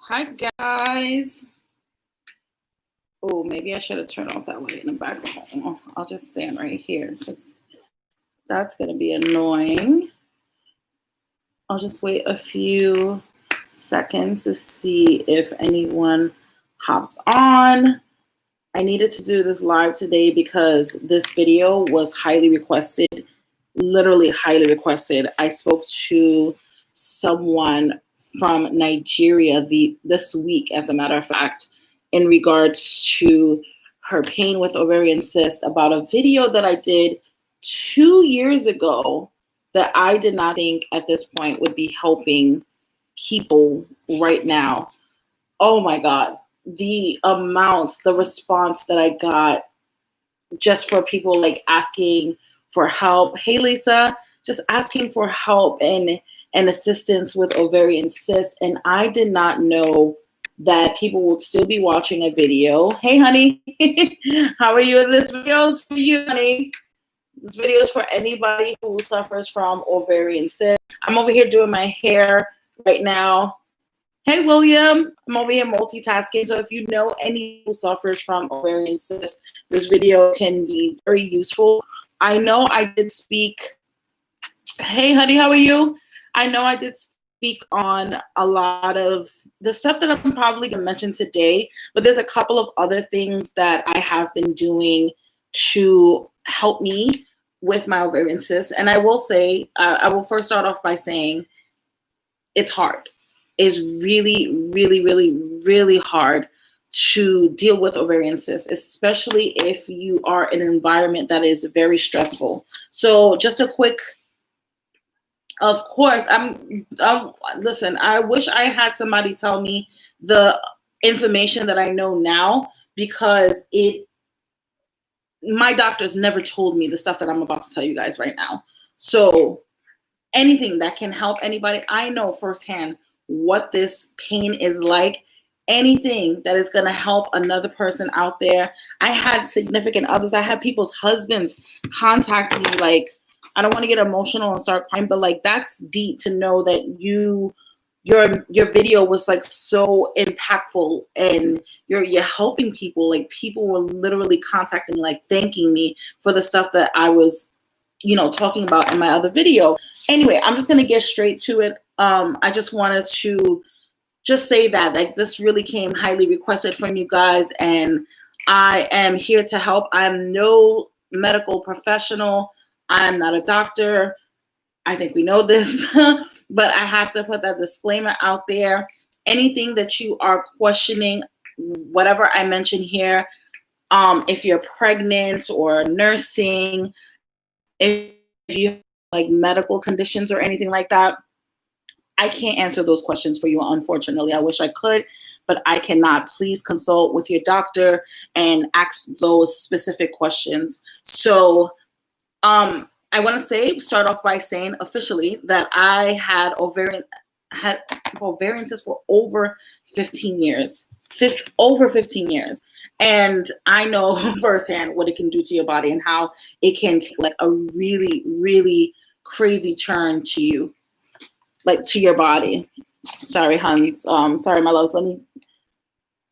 Hi guys. Oh, maybe I should have turned off that light in the background. I'll just stand right here because that's going to be annoying. I'll just wait a few seconds to see if anyone hops on. I needed to do this live today because this video was highly requested, literally highly requested. I spoke to someone from Nigeria this week, as a matter of fact, in regards to her pain with ovarian cyst, about a video that I did 2 years ago that I did not think at this point would be helping people right now. Oh my God, the response that I got just for people like asking for help. Hey Lisa, just asking for help and assistance with ovarian cyst. And I did not know that people would still be watching a video. Hey honey, how are you? This video is for you, honey. This video is for anybody who suffers from ovarian cyst. I'm over here doing my hair right now. Hey, William, I'm over here multitasking. So if you know anyone who suffers from ovarian cyst, this video can be very useful. I know I did speak. Hey, honey, how are you? I know I did speak on a lot of the stuff that I'm probably going to mention today, but there's a couple of other things that I have been doing to help me with my ovarian cyst. And I will say, I will first start off by saying it's hard. Is really, really, really, really hard to deal with ovarian cysts, especially if you are in an environment that is very stressful. So just a quick, of course, listen, I wish I had somebody tell me the information that I know now, because my doctors never told me the stuff that I'm about to tell you guys right now. So anything that can help anybody, I know firsthand what this pain is like. Anything that is going to help another person out there. I had significant others. I had people's husbands contact me. Like, I don't want to get emotional and start crying, but like, that's deep to know that your video was like so impactful and you're helping people. Like, people were literally contacting me, like thanking me for the stuff that I was, talking about in my other video. Anyway, I'm just going to get straight to it. I just wanted to just say that, like, this really came highly requested from you guys, and I am here to help. I'm no medical professional. I'm not a doctor. I think we know this, but I have to put that disclaimer out there. Anything that you are questioning, whatever I mention here, if you're pregnant or nursing, if you have like medical conditions or anything like that, I can't answer those questions for you, unfortunately. I wish I could, but I cannot. Please consult with your doctor and ask those specific questions. So I want to start off by saying officially that I had ovarian cyst for over 15 years. Over 15 years. And I know firsthand what it can do to your body and how it can take like a really, really crazy turn to you, like to your body. Sorry, Hans. Sorry, my loves. Let me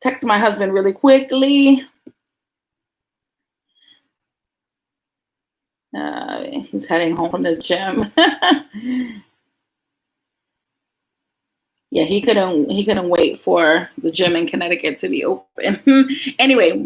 text my husband really quickly. He's heading home from the gym. Yeah, he couldn't wait for the gym in Connecticut to be open. Anyway,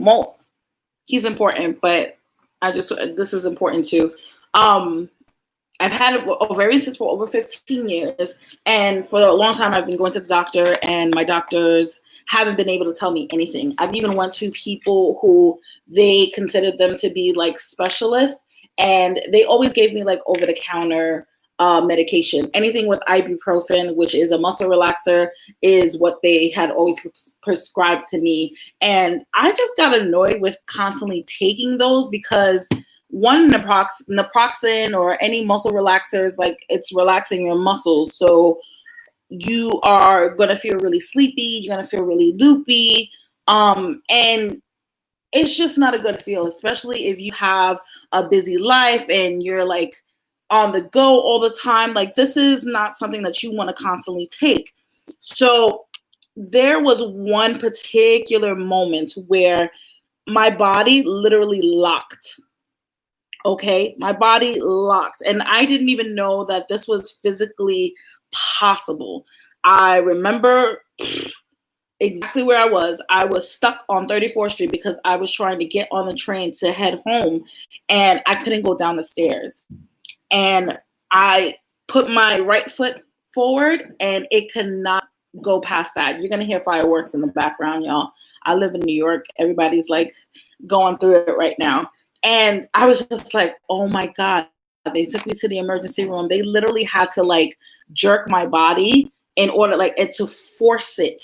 he's important, but this is important too. I've had ovarian cyst for over 15 years, and for a long time I've been going to the doctor, and my doctors haven't been able to tell me anything. I've even went to people who they considered them to be like specialists, and they always gave me like over-the-counter medication. Anything with ibuprofen, which is a muscle relaxer, is what they had always prescribed to me. And I just got annoyed with constantly taking those because one, naproxen or any muscle relaxers, like, it's relaxing your muscles. So you are going to feel really sleepy. You're going to feel really loopy. And it's just not a good feel, especially if you have a busy life and you're like on the go all the time. Like, this is not something that you want to constantly take. So there was one particular moment where my body literally locked. Okay, my body locked, and I didn't even know that this was physically possible. I remember exactly where I was. I was stuck on 34th Street because I was trying to get on the train to head home, and I couldn't go down the stairs. And I put my right foot forward, and it could not go past that. You're gonna hear fireworks in the background, y'all. I live in New York. Everybody's like going through it right now. And I was just like, oh my God. They took me to the emergency room. They literally had to like jerk my body in order like and to force it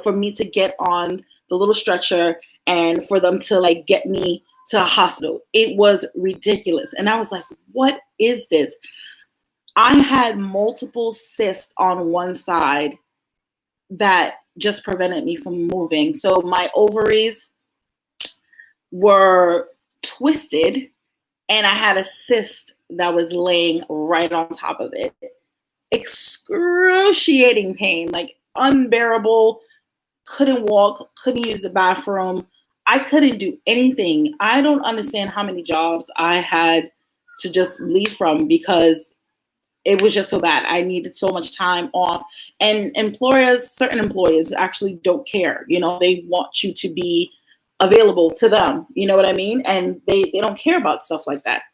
for me to get on the little stretcher and for them to like get me to a hospital. It was ridiculous. And I was like, what is this? I had multiple cysts on one side that just prevented me from moving. So my ovaries were twisted and I had a cyst that was laying right on top of it. Excruciating pain, like unbearable. Couldn't walk, couldn't use the bathroom. I couldn't do anything. I don't understand how many jobs I had to just leave from because it was just so bad. I needed so much time off. And certain employers actually don't care. You know, they want you to be available to them. You know what I mean? And they don't care about stuff like that.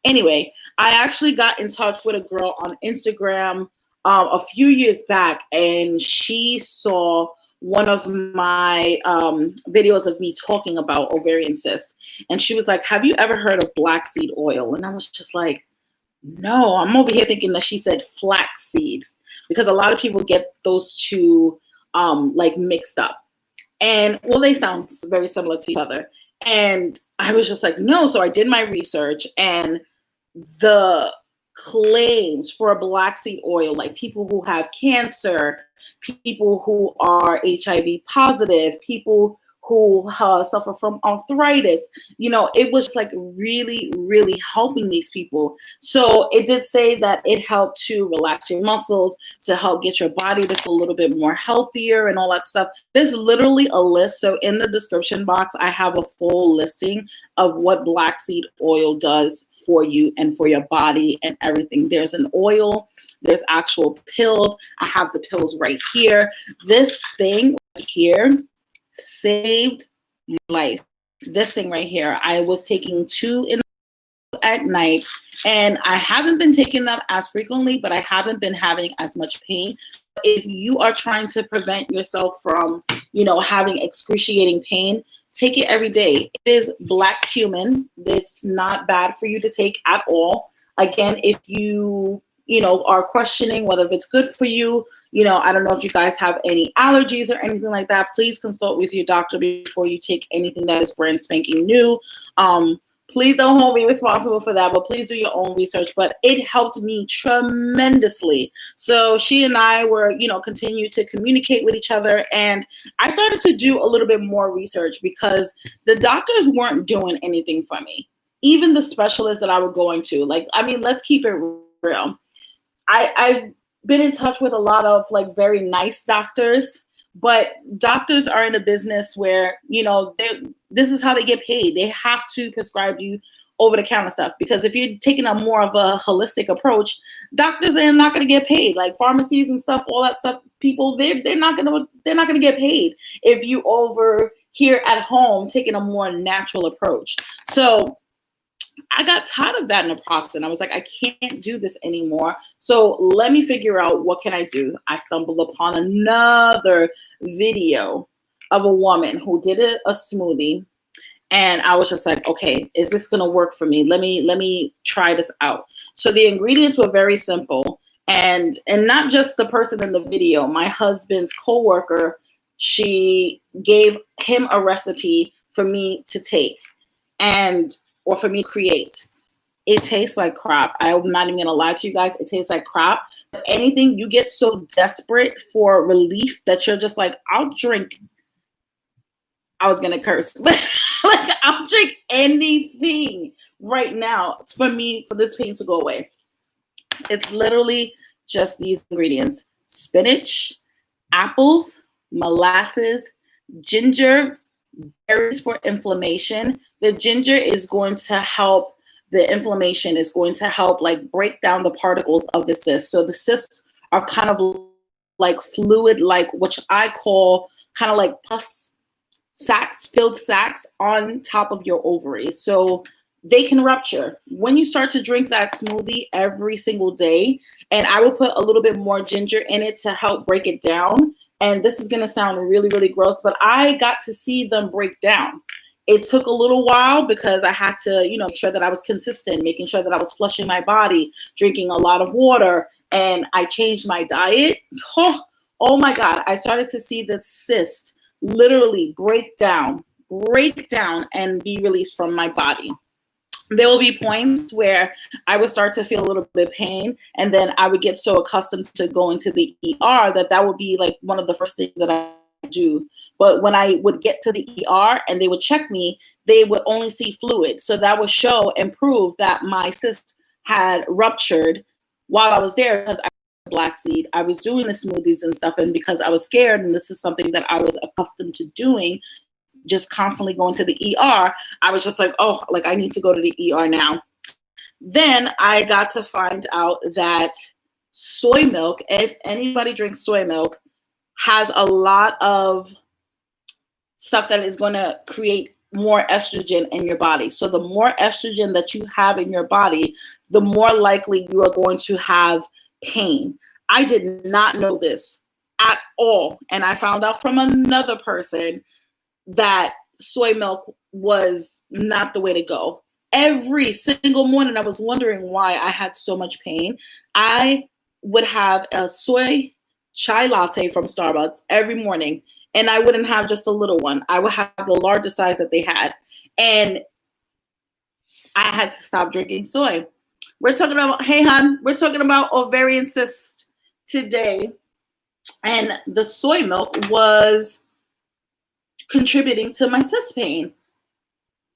Anyway, I actually got in touch with a girl on Instagram a few years back, and she saw one of my videos of me talking about ovarian cyst. And she was like, have you ever heard of black seed oil? And I was just like, no, I'm over here thinking that she said flax seeds because a lot of people get those two like mixed up. And well, they sound very similar to each other. And I was just like, no. So I did my research, and the claims for a black seed oil, like people who have cancer, people who are HIV positive, people who suffer from arthritis, you know, it was like really, really helping these people. So it did say that it helped to relax your muscles, to help get your body to feel a little bit more healthier and all that stuff. There's literally a list. So in the description box, I have a full listing of what black seed oil does for you and for your body and everything. There's an oil, there's actual pills. I have the pills right here. This thing right here saved my life. This thing right here, I was taking 2 at night, and I haven't been taking them as frequently, but I haven't been having as much pain. If you are trying to prevent yourself from, you know, having excruciating pain, take it every day. It is black cumin. It's not bad for you to take at all. Again, if you know, are questioning whether it's good for you, you know, I don't know if you guys have any allergies or anything like that, please consult with your doctor before you take anything that is brand spanking new. Please don't hold me responsible for that, but please do your own research. But it helped me tremendously. So she and I were, you know, continue to communicate with each other. And I started to do a little bit more research because the doctors weren't doing anything for me. Even the specialists that I was going to, like, I mean, let's keep it real. I've been in touch with a lot of like very nice doctors, but doctors are in a business where, you know, this is how they get paid. They have to prescribe you over-the-counter stuff because if you're taking a more of a holistic approach, doctors are not going to get paid. Like pharmacies and stuff, all that stuff, people they're not going to get paid if you over here at home taking a more natural approach. So I got tired of that naproxen. I was like, I can't do this anymore. So let me figure out what can I do. I stumbled upon another video of a woman who did a smoothie. And I was just like, okay, is this going to work for me? Let me try this out. So the ingredients were very simple. And not just the person in the video, my husband's coworker, she gave him a recipe for me to take or for me to create. It tastes like crap. I'm not even going to lie to you guys. It tastes like crap. But anything, you get so desperate for relief that you're just like, I'll drink. I was going to curse. Like, I'll drink anything right now for this pain to go away. It's literally just these ingredients: spinach, apples, molasses, ginger, berries for inflammation. The ginger is going to help the inflammation, is going to help like break down the particles of the cyst. So the cysts are kind of like fluid, like which I call kind of like pus sacs, filled sacs on top of your ovaries. So they can rupture. When you start to drink that smoothie every single day, and I will put a little bit more ginger in it to help break it down. And this is going to sound really, really gross, but I got to see them break down. It took a little while because I had to, make sure that I was consistent, making sure that I was flushing my body, drinking a lot of water, and I changed my diet. Oh my God. I started to see the cyst literally break down, and be released from my body. There will be points where I would start to feel a little bit of pain, and then I would get so accustomed to going to the ER that would be like one of the first things that I do. But when I would get to the ER and they would check me, they would only see fluid. So that would show and prove that my cyst had ruptured while I was there, because I was black seed. I was doing the smoothies and stuff, and because I was scared, and this is something that I was accustomed to doing, just constantly going to the ER, I was just like, oh, like I need to go to the ER now. Then I got to find out that soy milk, if anybody drinks soy milk, has a lot of stuff that is going to create more estrogen in your body. So the more estrogen that you have in your body, the more likely you are going to have pain. I did not know this at all. And I found out from another person that soy milk was not the way to go. Every single morning, I was wondering why I had so much pain. I would have a soy chai latte from Starbucks every morning, and I wouldn't have just a little one. I would have the largest size that they had, and I had to stop drinking soy. We're talking about, hey, hon, we're talking about ovarian cyst today, and the soy milk was contributing to my cyst pain,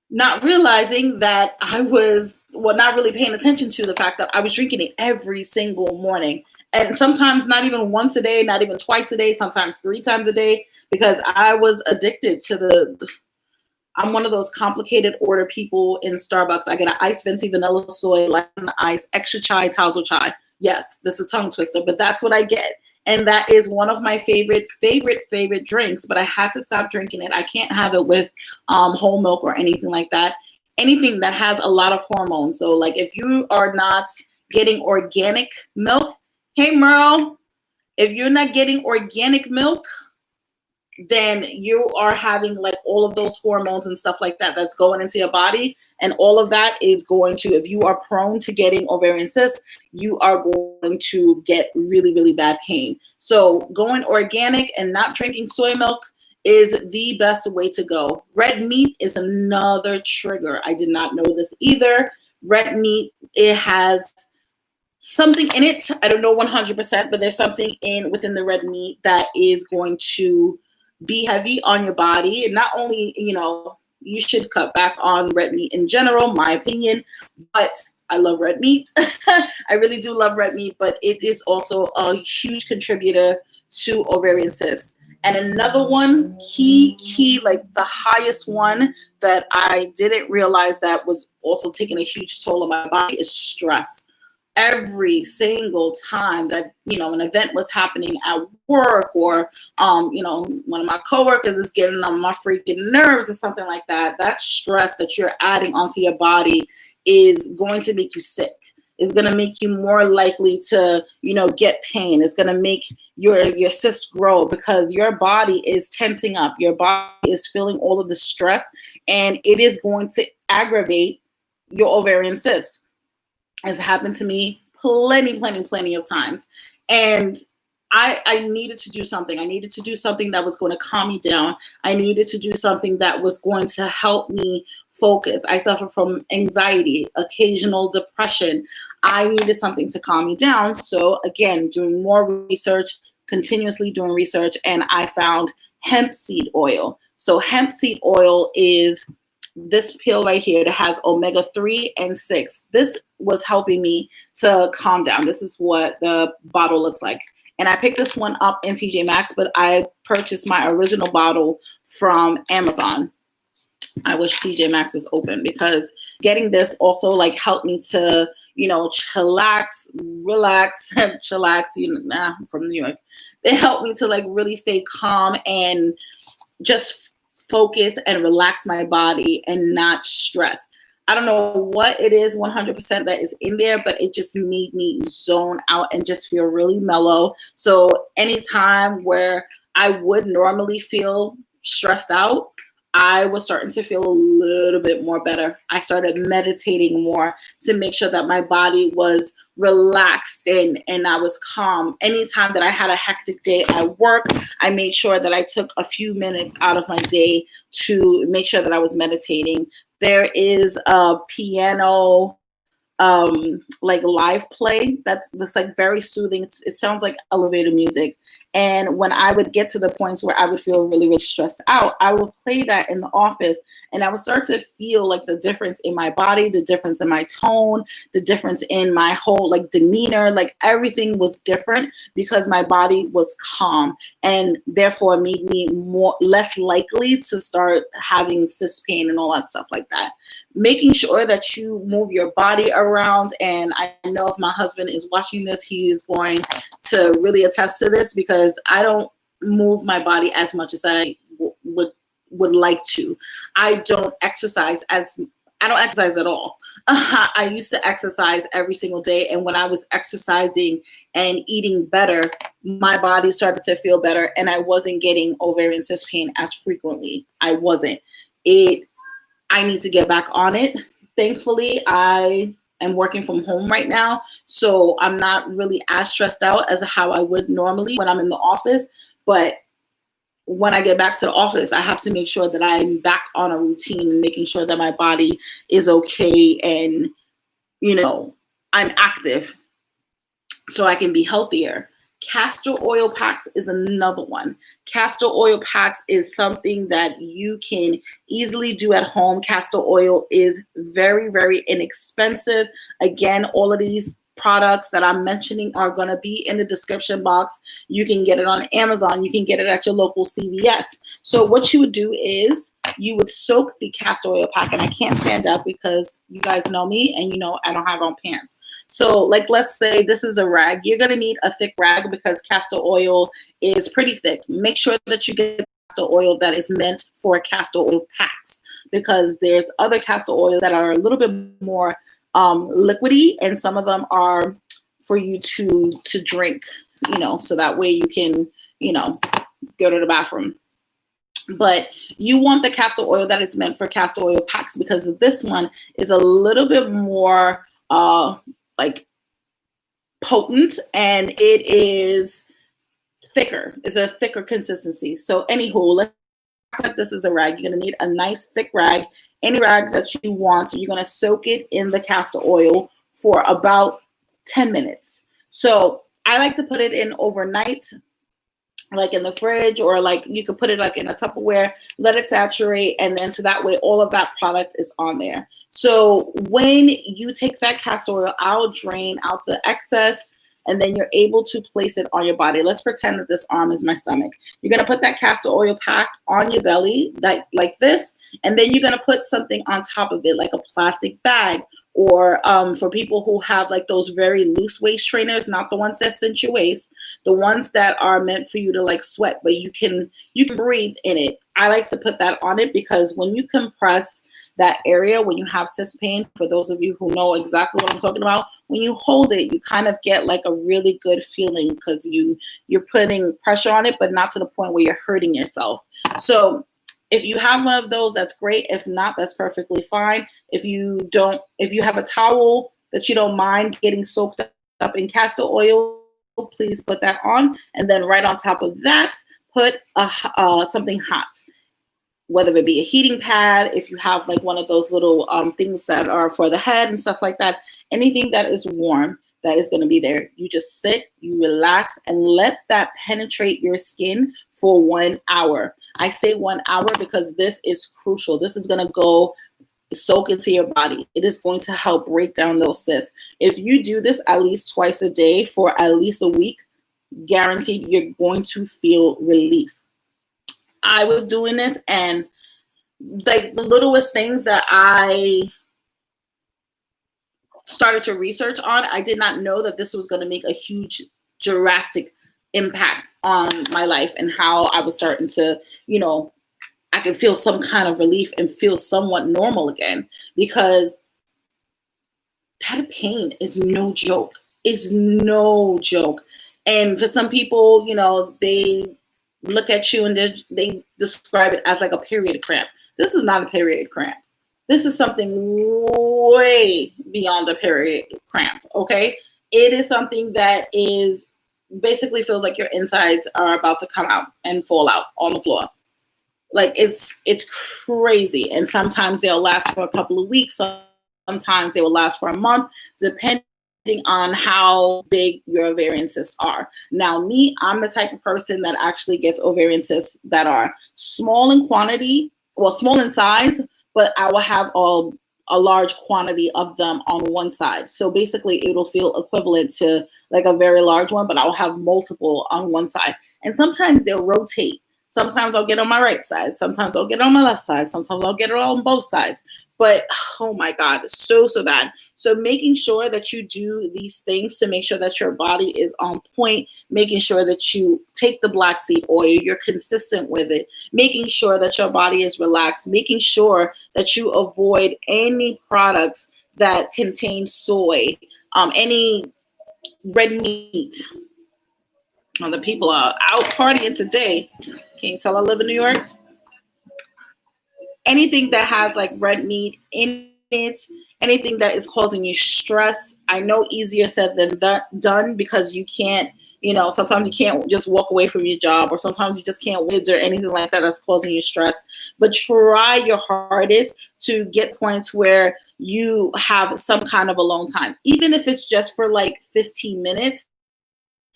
not realizing that I was, not really paying attention to the fact that I was drinking it every single morning. And sometimes not even once a day, not even twice a day, sometimes 3 times a day, because I was addicted to I'm one of those complicated order people in Starbucks. I get an iced venti vanilla soy, lemon ice, extra chai, Tazo chai. Yes, that's a tongue twister, but that's what I get. And that is one of my favorite drinks, but I had to stop drinking it. I can't have it with whole milk or anything like that. Anything that has a lot of hormones. So like if you are not getting organic milk, hey Merle, if you're not getting organic milk, then you are having like all of those hormones and stuff like that that's going into your body. And all of that is going to, if you are prone to getting ovarian cysts, you are going to get really, really bad pain. So going organic and not drinking soy milk is the best way to go. Red meat is another trigger. I did not know this either. Red meat, it has something in it. I don't know 100%, but there's something within the red meat that is going to be heavy on your body. And not only, you should cut back on red meat in general, my opinion, but I love red meat. I really do love red meat, but it is also a huge contributor to ovarian cysts. And another one, key, like the highest one that I didn't realize that was also taking a huge toll on my body is stress. Every single time that, an event was happening at work, or, one of my coworkers is getting on my freaking nerves or something like that, that stress that you're adding onto your body is going to make you sick. It's going to make you more likely to, get pain. It's going to make your cysts grow because your body is tensing up. Your body is feeling all of the stress, and it is going to aggravate your ovarian cyst. Has happened to me plenty of times. And I needed to do something. I needed to do something that was going to calm me down. I needed to do something that was going to help me focus. I suffer from anxiety, occasional depression. I needed something to calm me down. So again, doing more research, continuously doing research, and I found hemp seed oil. So hemp seed oil is this pill right here that has omega-3 and 6. This was helping me to calm down. This is what the bottle looks like. And I picked this one up in TJ Maxx, but I purchased my original bottle from Amazon. I wish TJ Maxx was open, because getting this also like helped me to, chillax, relax, chillax, I'm from New York. It helped me to like really stay calm and just focus and relax my body and not stress. I don't know what it is 100% that is in there, but it just made me zone out and just feel really mellow. So anytime where I would normally feel stressed out, I was starting to feel a little bit more better. I started meditating more to make sure that my body was relaxed and I was calm. Anytime that I had a hectic day at work, I made sure that I took a few minutes out of my day to make sure that I was meditating. There is a piano like live play that's like very soothing. It sounds like elevator music. And when I would get to the points where I would feel really, really stressed out, I would play that in the office, and I would start to feel like the difference in my body, the difference in my tone, the difference in my whole like demeanor. Like everything was different because my body was calm, and therefore made me less likely to start having cyst pain and all that stuff like that. Making sure that you move your body around. And I know if my husband is watching this, he is going to really attest to this, because I don't move my body as much as I would like to. I don't exercise at all. I used to exercise every single day. And when I was exercising and eating better, my body started to feel better, and I wasn't getting ovarian cyst pain as frequently. I wasn't. I need to get back on it. Thankfully, I am working from home right now, so I'm not really as stressed out as how I would normally when I'm in the office. But when I get back to the office, I have to make sure that I'm back on a routine and making sure that my body is okay and, I'm active so I can be healthier. Castor Oil Packs is another one. Castor Oil Packs is something that you can easily do at home. Castor oil is very, very inexpensive. Again, all of these products that I'm mentioning are going to be in the description box. You can get it on Amazon. You can get it at your local CVS. So what you would do is you would soak the castor oil pack, and I can't stand up because you guys know me and I don't have on pants. So like, let's say this is a rag. You're going to need a thick rag because castor oil is pretty thick. Make sure that you get castor oil that is meant for castor oil packs, because there's other castor oils that are a little bit more liquidy, and some of them are for you to drink, so that way you can, go to the bathroom. But you want the castor oil that is meant for castor oil packs, because this one is a little bit more like potent, and it is thicker. It's a thicker consistency. So anywho, let's like this is a rag. You're going to need a nice thick rag, any rag that you want. So you're going to soak it in the castor oil for about 10 minutes. So I like to put it in overnight, like in the fridge, or like you could put it like in a Tupperware, let it saturate, and then so that way all of that product is on there. So when you take that castor oil out, drain out the excess, and then you're able to place it on your body. Let's pretend that this arm is my stomach. You're going to put that castor oil pack on your belly like this, and then you're going to put something on top of it, like a plastic bag, or for people who have like those very loose waist trainers, not the ones that cinch your waist, the ones that are meant for you to like sweat, but you can breathe in it. I like to put that on it because when you compress that area, when you have cyst pain, for those of you who know exactly what I'm talking about, when you hold it, you kind of get like a really good feeling because you're putting pressure on it, but not to the point where you're hurting yourself. So if you have one of those, that's great. If not, that's perfectly fine. If you have a towel that you don't mind getting soaked up in castor oil, please put that on. And then right on top of that, put something hot, whether it be a heating pad, if you have like one of those little things that are for the head and stuff like that, anything that is warm, that is going to be there. You just sit, you relax, and let that penetrate your skin for 1 hour. I say 1 hour because this is crucial. This is going to go soak into your body. It is going to help break down those cysts. If you do this at least twice a day for at least a week, guaranteed you're going to feel relief. I was doing this, and like the littlest things that I started to research on, I did not know that this was going to make a huge, drastic impact on my life and how I was starting to, I could feel some kind of relief and feel somewhat normal again, because that pain is no joke. It's no joke. And for some people, they look at you and they describe it as like a period cramp. This is not a period cramp. This is something way beyond a period cramp, okay? It is something that is basically feels like your insides are about to come out and fall out on the floor. Like it's crazy. And sometimes they'll last for a couple of weeks. Sometimes they will last for a month, depending on how big your ovarian cysts are. Now, me, I'm the type of person that actually gets ovarian cysts that are small in quantity, well, small in size, but I will have a large quantity of them on one side. So basically it'll feel equivalent to like a very large one, but I'll have multiple on one side. And sometimes they'll rotate. Sometimes I'll get on my right side. Sometimes I'll get on my left side. Sometimes I'll get it on both sides. But oh my God, so bad. So making sure that you do these things to make sure that your body is on point, making sure that you take the black seed oil, you're consistent with it, making sure that your body is relaxed, making sure that you avoid any products that contain soy, any red meat. Well, the people are out partying today. Can you tell I live in New York? Anything that has like red meat in it, anything that is causing you stress. I know easier said than done, because you can't, sometimes you can't just walk away from your job, or sometimes you just can't win or anything like that that's causing you stress. But try your hardest to get points where you have some kind of alone time. Even if it's just for like 15 minutes,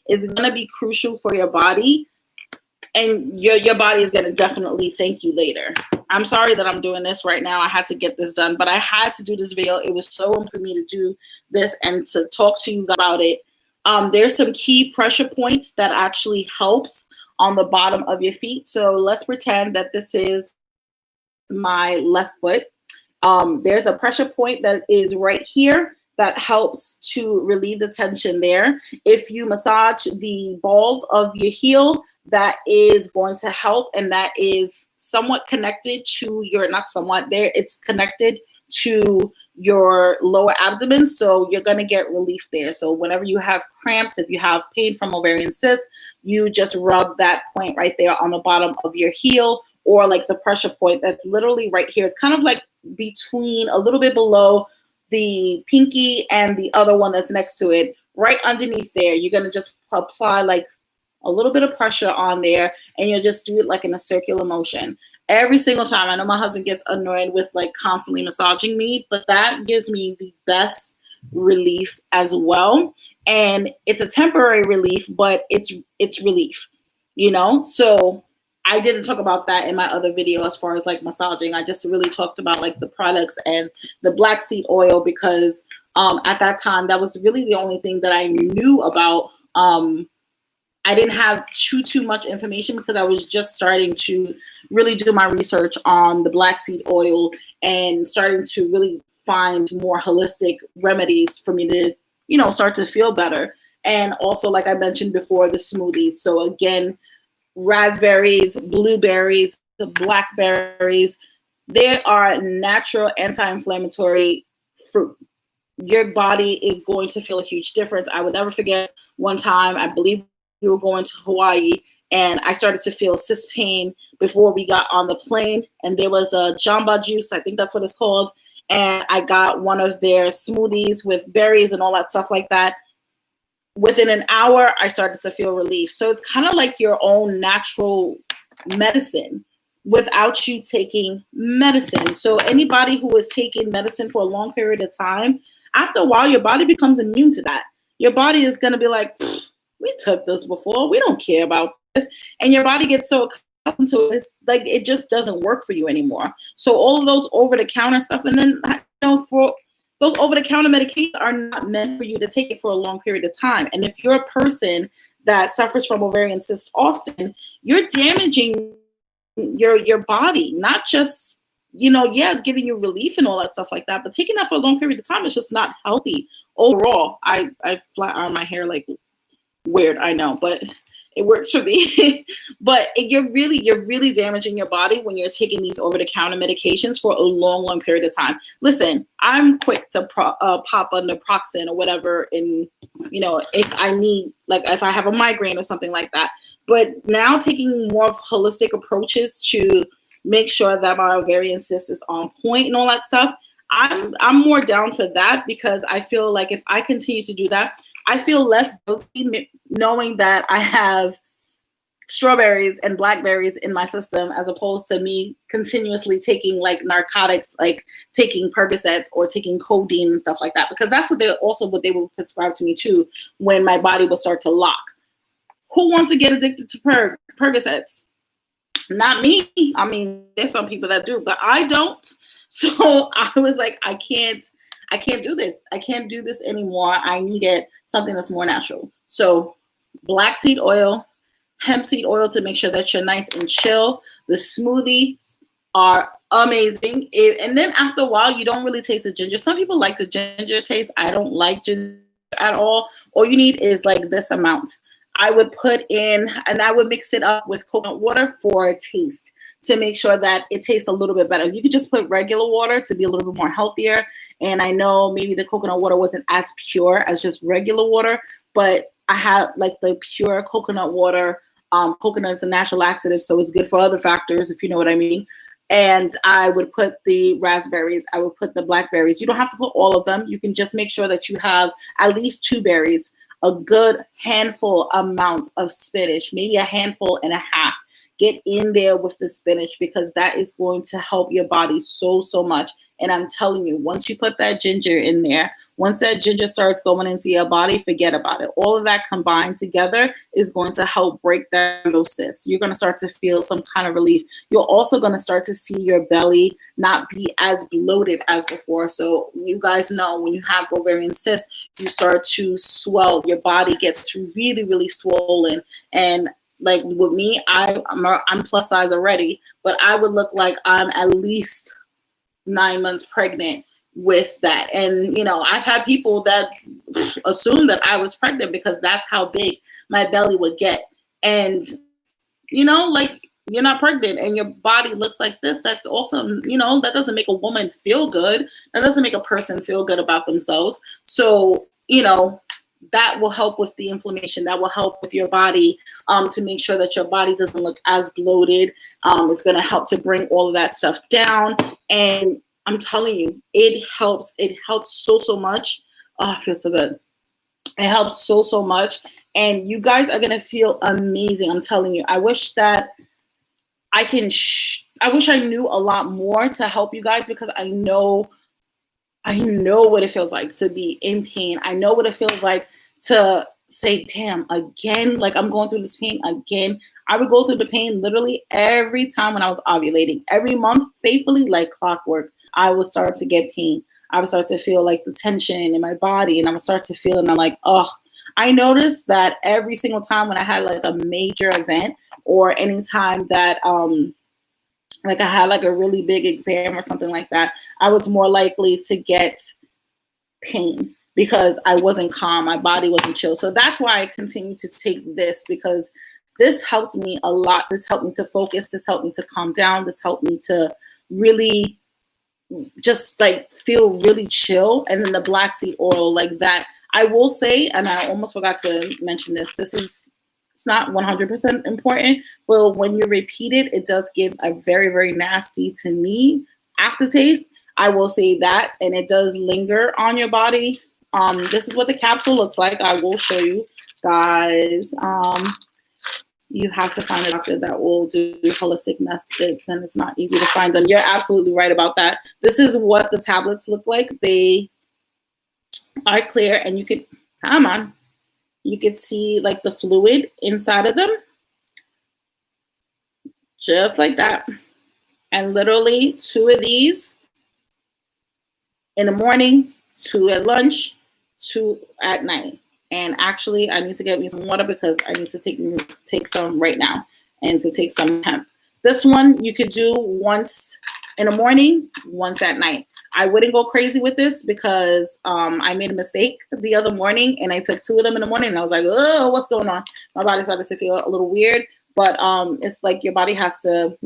it's going to be crucial for your body. And your body is going to definitely thank you later. I'm sorry that I'm doing this right now. I had to get this done, but I had to do this video. It was so important for me to do this and to talk to you about it. There's some key pressure points that actually helps on the bottom of your feet. So let's pretend that this is my left foot. There's a pressure point that is right here that helps to relieve the tension there. If you massage the balls of your heel, that is going to help, and that is somewhat connected to your, not somewhat, there, it's connected to your lower abdomen, so you're going to get relief there. So whenever you have cramps, if you have pain from ovarian cysts, you just rub that point right there on the bottom of your heel, or like the pressure point that's literally right here. It's kind of like between, a little bit below the pinky and the other one that's next to it, right underneath there. You're going to just apply like a little bit of pressure on there, and you'll just do it like in a circular motion every single time. I know my husband gets annoyed with like constantly massaging me, but that gives me the best relief as well. And it's a temporary relief, but it's relief, So I didn't talk about that in my other video as far as like massaging. I just really talked about like the products and the black seed oil, because at that time that was really the only thing that I knew about. I didn't have too much information, because I was just starting to really do my research on the black seed oil and starting to really find more holistic remedies for me to, start to feel better. And also, like I mentioned before, the smoothies. So again, raspberries, blueberries, the blackberries, they are natural anti-inflammatory fruit. Your body is going to feel a huge difference. I would never forget one time, I believe we were going to Hawaii, and I started to feel cyst pain before we got on the plane. And there was a jamba juice, I think that's what it's called. And I got one of their smoothies with berries and all that stuff like that. Within an hour, I started to feel relief. So it's kind of like your own natural medicine without you taking medicine. So anybody who is taking medicine for a long period of time, after a while, your body becomes immune to that. Your body is going to be like, we took this before, we don't care about this. And your body gets so accustomed to it, it's like it just doesn't work for you anymore. So all of those over-the-counter stuff, and then for those over-the-counter medications are not meant for you to take it for a long period of time. And if you're a person that suffers from ovarian cyst often, you're damaging your body, not just, yeah, it's giving you relief and all that stuff like that, but taking that for a long period of time is just not healthy overall. I flat iron my hair like weird, I know, but it works for me. But you're really damaging your body when you're taking these over-the-counter medications for a long period of time. Listen, I'm quick to pop a naproxen or whatever, in if I need, like if I have a migraine or something like that. But now taking more of holistic approaches to make sure that my ovarian cyst is on point and all that stuff, I'm more down for that, because I feel like if I continue to do that, I feel less guilty knowing that I have strawberries and blackberries in my system, as opposed to me continuously taking like narcotics, like taking Percocets or taking codeine and stuff like that, because that's what they would prescribe to me too when my body will start to lock. Who wants to get addicted to Percocets? Not me. I mean, there's some people that do, but I don't. So I was like, I can't do this. I can't do this anymore. I needed something that's more natural. So black seed oil, hemp seed oil to make sure that you're nice and chill. The smoothies are amazing. And then after a while, you don't really taste the ginger. Some people like the ginger taste. I don't like ginger at all. All you need is like this amount. I would put in, and I would mix it up with coconut water for a taste to make sure that it tastes a little bit better. You could just put regular water to be a little bit more healthier. And I know maybe the coconut water wasn't as pure as just regular water, but I had like the pure coconut water. Coconut is a natural laxative, so it's good for other factors, if you know what I mean. And I would put the raspberries, I would put the blackberries. You don't have to put all of them. You can just make sure that you have at least 2 berries, a good handful amount of spinach, maybe a handful and a half. Get in there with the spinach, because that is going to help your body so much. And I'm telling you, once you put that ginger in there, once that ginger starts going into your body, forget about it. All of that combined together is going to help break down those cysts. You're going to start to feel some kind of relief. You're also going to start to see your belly not be as bloated as before. So you guys know, when you have ovarian cysts, you start to swell. Your body gets really swollen. And like with me, I'm plus size already, but I would look like I'm at least 9 months pregnant with that. And I've had people that assume that I was pregnant because that's how big my belly would get. And like, you're not pregnant and your body looks like this. That's awesome. That doesn't make a woman feel good. That doesn't make a person feel good about themselves. So that will help with the inflammation. That will help with your body to make sure that your body doesn't look as bloated. It's going to help to bring all of that stuff down. And I'm telling you, it helps. It helps so much. Oh, it feels so good. It helps so much. And you guys are going to feel amazing. I'm telling you. I wish that I knew a lot more to help you guys, because I know what it feels like to be in pain. I know what it feels like to say, damn, again, like I'm going through this pain again. I would go through the pain literally every time when I was ovulating. Every month, faithfully, like clockwork, I would start to get pain. I would start to feel like the tension in my body, and I would start to feel, and I'm like, oh. I noticed that every single time when I had like a major event, or any time that like I had like a really big exam or something like that, I was more likely to get pain because I wasn't calm. My body wasn't chill. So that's why I continue to take this, because this helped me a lot. This helped me to focus. This helped me to calm down. This helped me to really just like feel really chill. And then the black seed oil, like that, I will say, and I almost forgot to mention this, it's not 100% important, but when you repeat it, it does give a very nasty, to me, aftertaste. I will say that, and it does linger on your body. This is what the capsule looks like. I will show you guys. You have to find a doctor that will do holistic methods, and it's not easy to find them. You're absolutely right about that. This is what the tablets look like. They are clear, and you could, come on, you could see like the fluid inside of them, just like that. And literally 2 of these in the morning, 2 at lunch, 2 at night. And actually, I need to get me some water because I need to take some right now and to take some hemp. This one you could do once in the morning, once at night. I wouldn't go crazy with this because I made a mistake the other morning and I took 2 of them in the morning and I was like, oh, what's going on? My body started to feel a little weird, but it's like your body has to,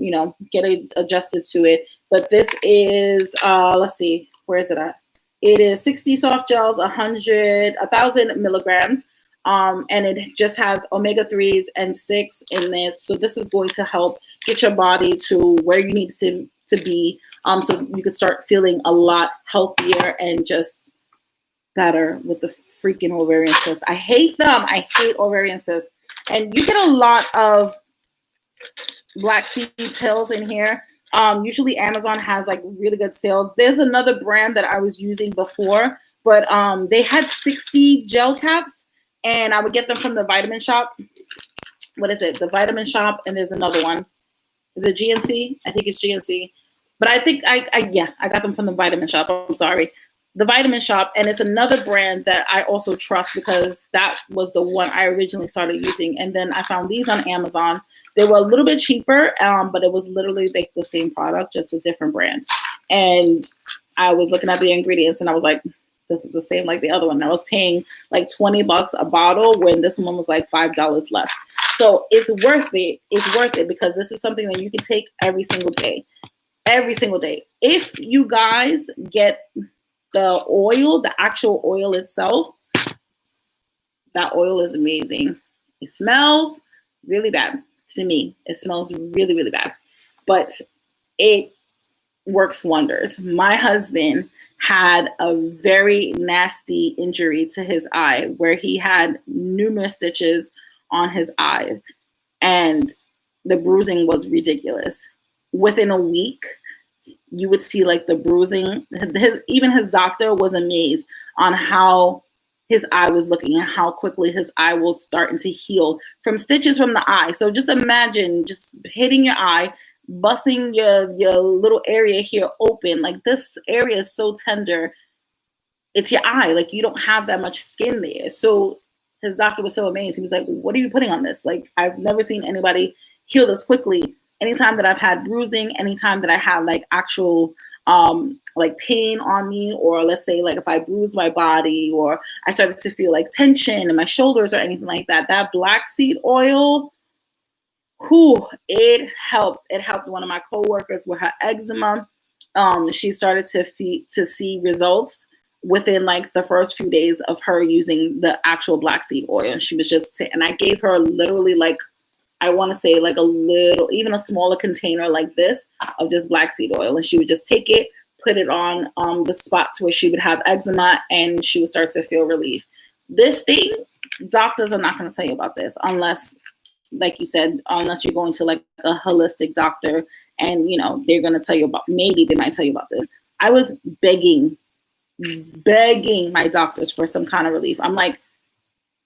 get adjusted to it. But this is, let's see, where is it at? It is 60 soft gels, 1,000 milligrams. And it just has omega-3s and 6 in it. So this is going to help get your body to where you need to be. So you could start feeling a lot healthier and just better with the freaking ovarian cyst. I hate them. I hate ovarian cysts. And you get a lot of black seed pills in here. Usually Amazon has like really good sales. There's another brand that I was using before, but they had 60 gel caps and I would get them from the Vitamin Shop. What is it? The Vitamin Shop. And there's another one. Is it GNC? I think it's GNC. But I think I got them from the Vitamin Shop. I'm sorry. The Vitamin Shop. And it's another brand that I also trust because that was the one I originally started using. And then I found these on Amazon. They were a little bit cheaper, but it was literally like the same product, just a different brand. And I was looking at the ingredients and I was like, this is the same like the other one. And I was paying like $20 a bottle when this one was like $5 less. So it's worth it. It's worth it because this is something that you can take every single day. Every single day. If you guys get the oil, the actual oil itself, that oil is amazing. It smells really bad. To me, it smells really, really bad, but it works wonders. My husband had a very nasty injury to his eye where he had numerous stitches on his eye and the bruising was ridiculous. Within a week, you would see like the bruising. Even his doctor was amazed on how his eye was looking and how quickly his eye was starting to heal from stitches from the eye. So just imagine just hitting your eye, busting your little area here open. Like this area is so tender. It's your eye. Like you don't have that much skin there. So his doctor was so amazed. He was like, what are you putting on this? Like I've never seen anybody heal this quickly. Anytime that I've had bruising, anytime that I had like actual like pain on me, or let's say like if I bruise my body or I started to feel like tension in my shoulders or anything like that, that black seed oil, it helps. It helped one of my coworkers with her eczema. She started to see results within like the first few days of her using the actual black seed oil. She was just, and I gave her literally like, I want to say like a little, even a smaller container like this of this black seed oil. And she would just take it, put it on the spots where she would have eczema and she would start to feel relief. This thing, doctors are not going to tell you about this unless, like you said, unless you're going to like a holistic doctor and, they're going to tell you about, maybe they might tell you about this. I was begging my doctors for some kind of relief. I'm like,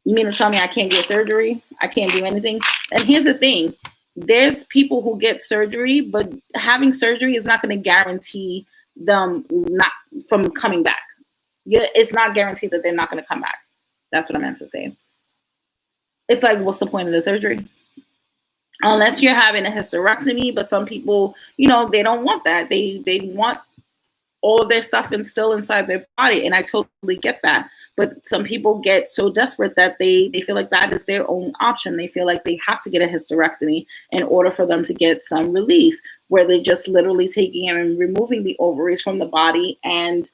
you mean to tell me I can't get surgery? I can't do anything? And here's the thing. There's people who get surgery, but having surgery is not going to guarantee them not from coming back. It's not guaranteed that they're not going to come back. That's what I meant to say. It's like, what's the point of the surgery? Unless you're having a hysterectomy, but some people, they don't want that. They want all of their stuff and still inside their body. And I totally get that. But some people get so desperate that they feel like that is their only option. They feel like they have to get a hysterectomy in order for them to get some relief, where they're just literally taking and removing the ovaries from the body. And,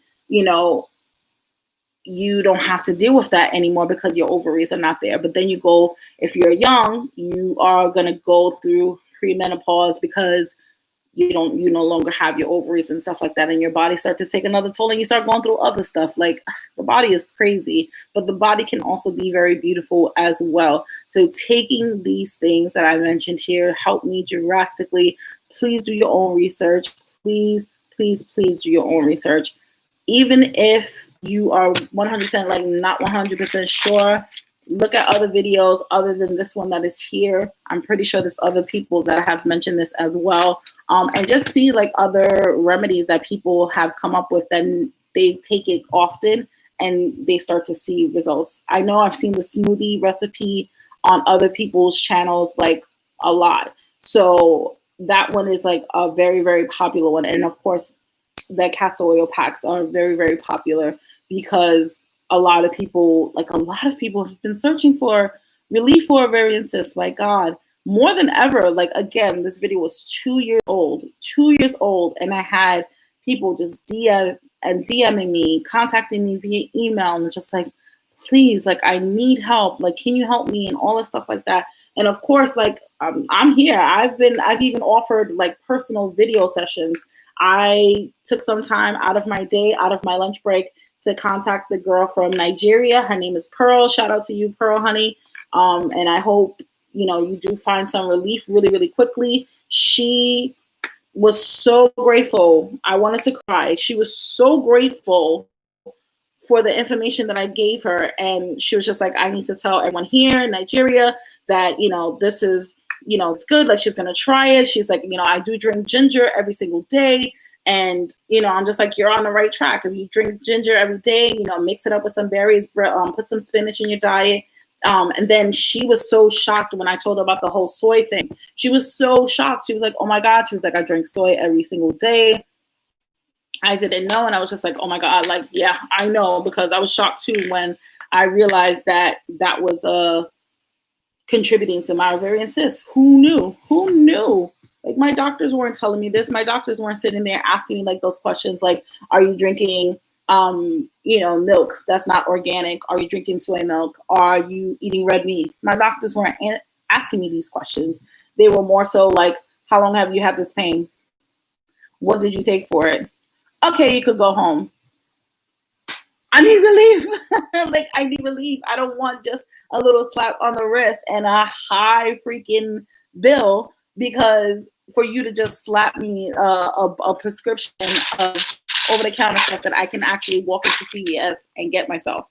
you don't have to deal with that anymore because your ovaries are not there. But then if you're young, you are going to go through premenopause because you no longer have your ovaries and stuff like that, and your body starts to take another toll and you start going through other stuff. Like the body is crazy, but the body can also be very beautiful as well. So taking these things that I mentioned here help me drastically. Please do your own research. Please, please, please do your own research. Even if you are 100% like not 100% sure, look at other videos other than this one that is here. I'm pretty sure there's other people that have mentioned this as well. And just see like other remedies that people have come up with that they take it often and they start to see results. I know I've seen the smoothie recipe on other people's channels like a lot. So that one is like a very, very popular one. And of course, the castor oil packs are very, very popular because a lot of people have been searching for relief for ovarian cysts. My God, more than ever. Like, again, this video was 2 years old, and I had people just DMing me, contacting me via email, and just like, please, like, I need help. Like, can you help me? And all this stuff like that. And of course, like, I'm here. I've even offered like personal video sessions. I took some time out of my day, out of my lunch break, to contact the girl from Nigeria. Her name is Pearl. Shout out to you, Pearl, honey. And I hope, you do find some relief really, really quickly. She was so grateful. I wanted to cry. She was so grateful for the information that I gave her. And she was just like, I need to tell everyone here in Nigeria that, this is, it's good. Like, she's going to try it. She's like, I do drink ginger every single day. And, I'm just like, you're on the right track. If you drink ginger every day, mix it up with some berries, put some spinach in your diet. And then she was so shocked when I told her about the whole soy thing. She was so shocked. She was like, oh my God. She was like, I drink soy every single day. I didn't know. And I was just like, oh my God, like, yeah, I know, because I was shocked too when I realized that was contributing to my ovarian cyst. Who knew? Like, my doctors weren't telling me this. My doctors weren't sitting there asking me like those questions, like, are you drinking, milk that's not organic? Are you drinking soy milk? Are you eating red meat? My doctors weren't asking me these questions. They were more so like, how long have you had this pain? What did you take for it? Okay, you could go home. I need relief. Like, I need relief. I don't want just a little slap on the wrist and a high freaking bill because for you to just slap me a prescription of over-the-counter stuff that I can actually walk into CVS and get myself.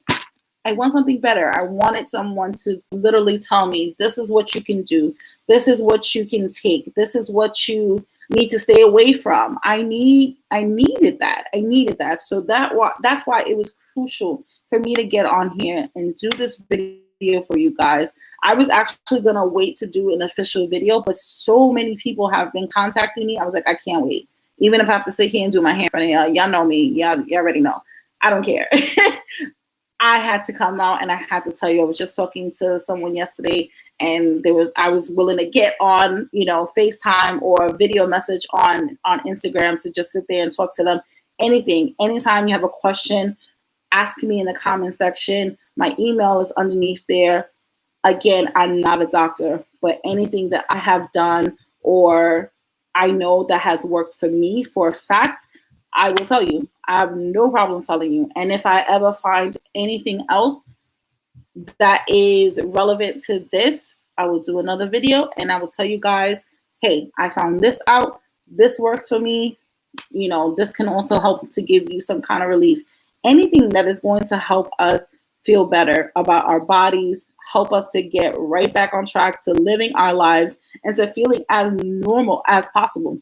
I want something better. I wanted someone to literally tell me, this is what you can do. This is what you can take. This is what you need to stay away from. I needed that. So that's why it was crucial for me to get on here and do this video for you guys. I was actually gonna wait to do an official video, but so many people have been contacting me. I was like, I can't wait. Even if I have to sit here and do my hair in front of y'all, y'all know me. Y'all already know. I don't care. I had to come out and I had to tell you. I was just talking to someone yesterday, and I was willing to get on, FaceTime or a video message on Instagram to just sit there and talk to them. Anytime you have a question, ask me in the comment section. My email is underneath there. Again, I'm not a doctor, but anything that I have done or I know that has worked for me for a fact, I will tell you. I have no problem telling you. And if I ever find anything else that is relevant to this, I will do another video and I will tell you guys, hey, I found this out. This worked for me. This can also help to give you some kind of relief. Anything that is going to help us feel better about our bodies, help us to get right back on track to living our lives and to feeling as normal as possible.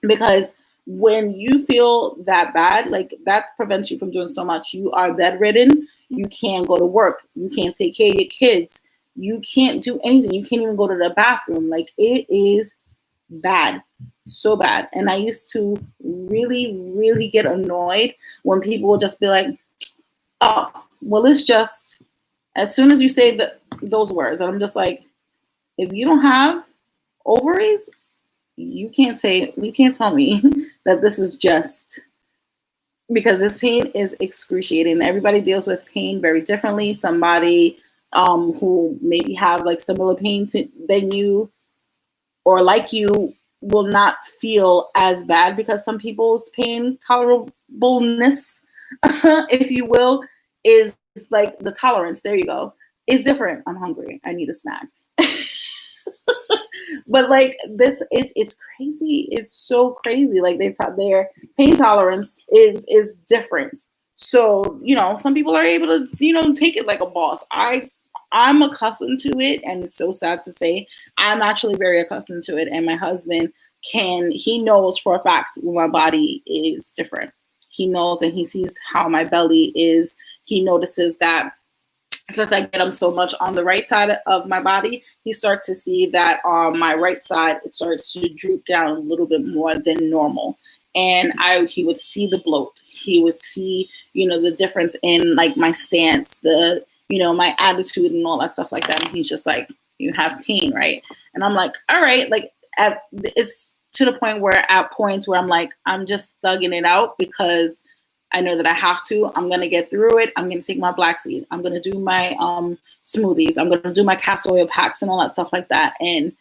Because when you feel that bad, like, that prevents you from doing so much. You are bedridden. You can't go to work. You can't take care of your kids. You can't do anything. You can't even go to the bathroom. Like, it is bad, so bad. And I used to really, really get annoyed when people would just be like, oh, well, it's just, as soon as you say those words, and I'm just like, if you don't have ovaries, you can't tell me that this is just, because this pain is excruciating. Everybody deals with pain very differently. Somebody who maybe have like similar pains than you or like you will not feel as bad, because some people's pain tolerableness, if you will, is like the tolerance. There you go. It's different. I'm hungry. I need a snack. But like this, it's crazy. It's so crazy. Like their pain tolerance is different. So, some people are able to, take it like a boss. I'm accustomed to it, and it's so sad to say. I'm actually very accustomed to it. And my husband he knows for a fact when my body is different. He knows, and he sees how my belly is. He notices that since I get them so much on the right side of my body, he starts to see that on my right side, it starts to droop down a little bit more than normal. And he would see the bloat. He would see, the difference in like my stance, my attitude and all that stuff like that. And he's just like, you have pain, right? And I'm like, all right, like it's to the point where at points where I'm like, I'm just thugging it out because I know that I have to. I'm going to get through it. I'm going to take my black seed. I'm going to do my smoothies. I'm going to do my castor oil packs and all that stuff like that. And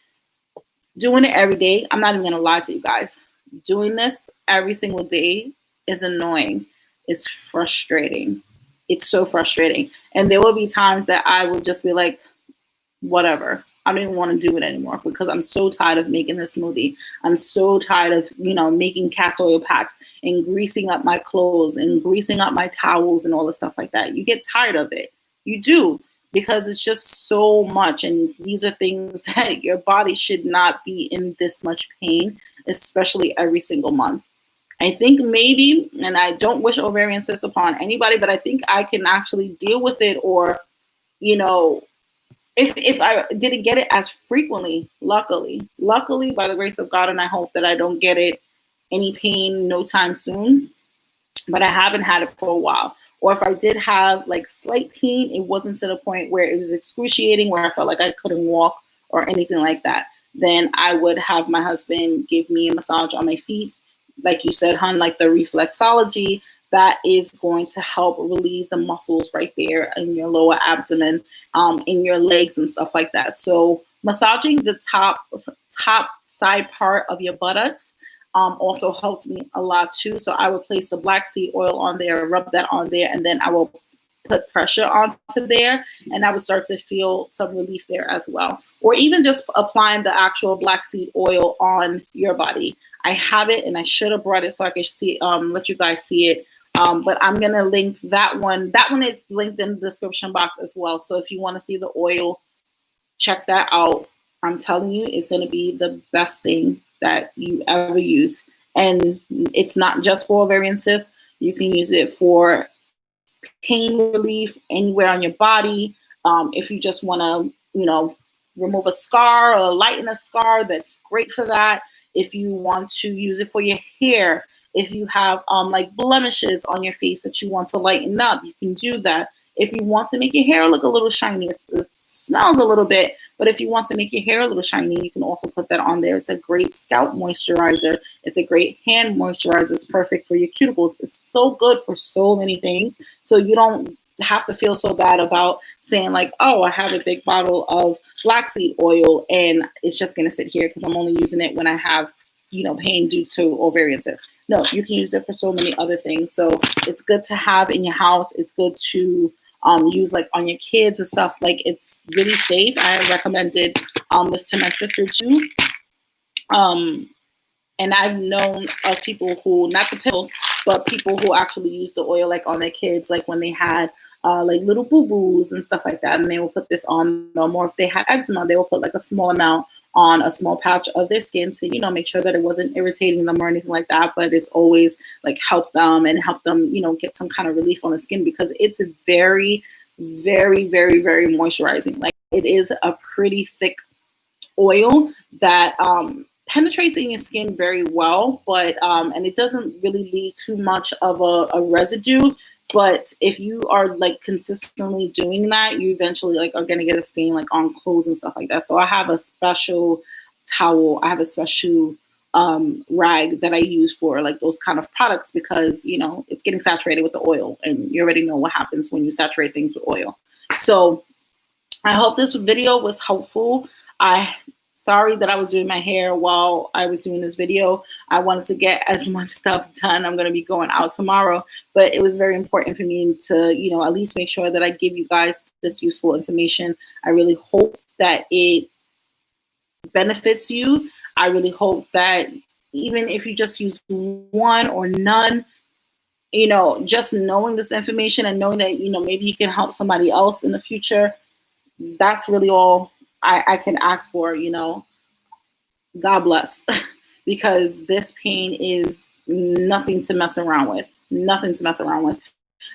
doing it every day, I'm not even going to lie to you guys. Doing this every single day is annoying. It's frustrating. It's so frustrating. And there will be times that I will just be like, whatever. I don't even want to do it anymore because I'm so tired of making a smoothie. I'm so tired of, making castor oil packs and greasing up my clothes and greasing up my towels and all the stuff like that. You get tired of it. You do, because it's just so much. And these are things that your body should not be in this much pain, especially every single month. I think maybe, and I don't wish ovarian cysts upon anybody, but I think I can actually deal with it, or, if I didn't get it as frequently, luckily by the grace of God, and I hope that I don't get it any pain no time soon, but I haven't had it for a while. Or if I did have like slight pain, it wasn't to the point where it was excruciating, where I felt like I couldn't walk or anything like that. Then I would have my husband give me a massage on my feet. Like you said, hon, like the reflexology, that is going to help relieve the muscles right there in your lower abdomen, in your legs and stuff like that. So massaging the top side part of your buttocks also helped me a lot too. So I would place the black seed oil on there, rub that on there, and then I will put pressure onto there, and I would start to feel some relief there as well. Or even just applying the actual black seed oil on your body. I have it, and I should have brought it so I could see, let you guys see it. But I'm going to link that one. That one is linked in the description box as well. So if you want to see the oil, check that out. I'm telling you, it's going to be the best thing that you ever use. And it's not just for ovarian cyst. You can use it for pain relief anywhere on your body. If you just want to, remove a scar or lighten a scar, that's great for that. If you want to use it for your hair, if you have like blemishes on your face that you want to lighten up, you can do that. If you want to make your hair look a little shiny, it smells a little bit, but if you want to make your hair a little shiny, you can also put that on there. It's a great scalp moisturizer. It's a great hand moisturizer. It's perfect for your cuticles. It's so good for so many things. So you don't have to feel so bad about saying like, oh, I have a big bottle of black seed oil and it's just going to sit here because I'm only using it when I have, pain due to ovarian cysts. No, you can use it for so many other things. So it's good to have in your house. It's good to use like on your kids and stuff. Like, it's really safe. I recommended this to my sister too. And I've known of people who, not the pills, but people who actually use the oil like on their kids, like when they had like little boo-boos and stuff like that. And they will put this on them. Or if they had eczema, they will put like a small amount on a small patch of their skin to, make sure that it wasn't irritating them or anything like that. But it's always like help them, get some kind of relief on the skin, because it's very, very, very, very moisturizing. Like, it is a pretty thick oil that penetrates in your skin very well, but and it doesn't really leave too much of a residue. But if you are like consistently doing that, you eventually like are gonna get a stain like on clothes and stuff like that. So I have a special towel, I have a special rag that I use for like those kind of products, because it's getting saturated with the oil, and you already know what happens when you saturate things with oil. So I hope this video was helpful. Sorry that I was doing my hair while I was doing this video. I wanted to get as much stuff done. I'm going to be going out tomorrow, but it was very important for me to, at least make sure that I give you guys this useful information. I really hope that it benefits you. I really hope that even if you just use one or none, just knowing this information and knowing that, maybe you can help somebody else in the future, that's really all I can ask for. God bless, because this pain is nothing to mess around with, Nothing to mess around with.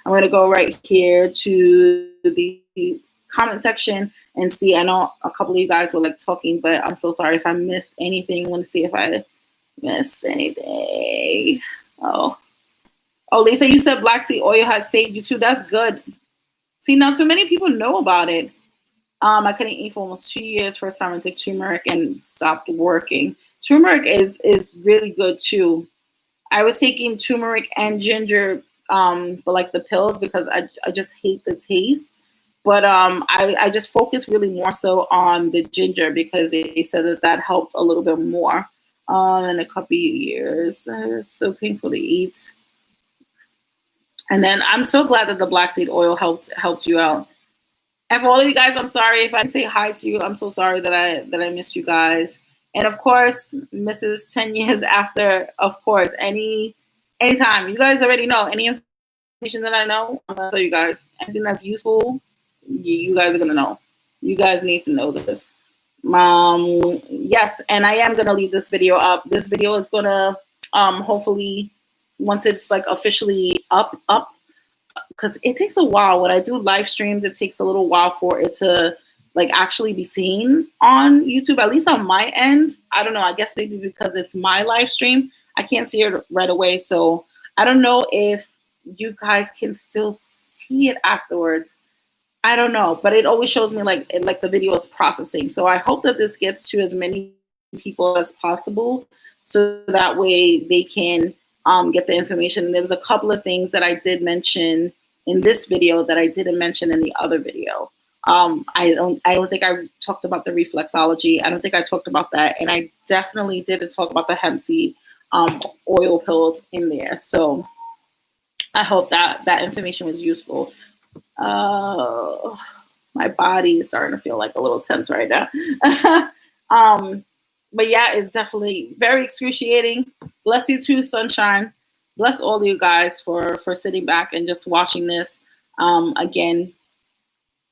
I'm going to go right here to the comment section and see. I know a couple of you guys were like talking, but I'm so sorry if I missed anything. I want to see if I missed anything. Oh, Lisa, you said black seed oil has saved you too. That's good. See, not too many people know about it. I couldn't eat for almost 2 years. First time I took turmeric and stopped working. Turmeric is really good too. I was taking turmeric and ginger, but like the pills, because I just hate the taste. But I just focused really more so on the ginger because they said that helped a little bit more in a couple of years. It was so painful to eat. And then I'm so glad that the black seed oil helped you out. And for all of you guys, I'm sorry if I say hi to you. I'm so sorry that I missed you guys. And of course, Mrs. 10 years after, of course, anytime. You guys already know any information that I know, I'm gonna tell you guys. Anything that's useful, you guys are gonna know. You guys need to know this. Yes, and I am gonna leave this video up. This video is gonna hopefully, once it's like officially up, because it takes a while. When I do live streams, it takes a little while for it to like actually be seen on YouTube, at least on my end. I don't know. I guess maybe because it's my live stream, I can't see it right away. So I don't know if you guys can still see it afterwards. I don't know, but it always shows me like the video is processing. So I hope that this gets to as many people as possible, so that way they can get the information. And there was a couple of things that I did mention in this video that I didn't mention in the other video. I don't think I talked about the reflexology. I don't think I talked about that. And I definitely didn't talk about the hemp seed oil pills in there. So I hope that information was useful. My body is starting to feel like a little tense right now. But yeah, it's definitely very excruciating. Bless you too, sunshine. Bless all of you guys for sitting back and just watching this. Again,